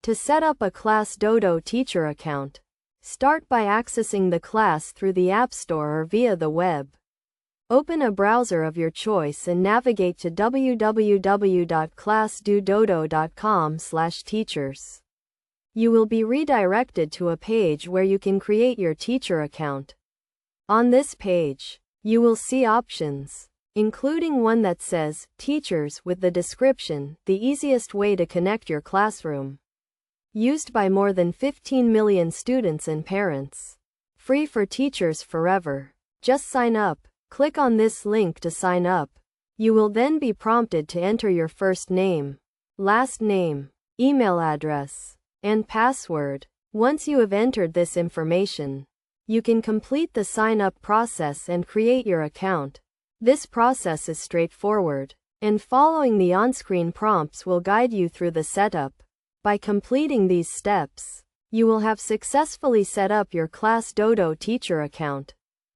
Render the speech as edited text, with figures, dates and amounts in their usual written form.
To set up a Class Dojo teacher account, start by accessing the class through the App Store or via the web. Open a browser of your choice and navigate to www.classdojo.com/teachers. You will be redirected to a page where you can create your teacher account. On this page, you will see options, including one that says, Teachers, with the description, the easiest way to connect your classroom. Used by more than 15 million students and parents. Free for teachers forever. Just sign up. Click on this link to sign up. You will then be prompted to enter your first name, last name, email address, and password. Once you have entered this information, you can complete the sign-up process and create your account. This process is straightforward, and following the on-screen prompts will guide you through the setup. By completing these steps, you will have successfully set up your Class Dojo teacher account.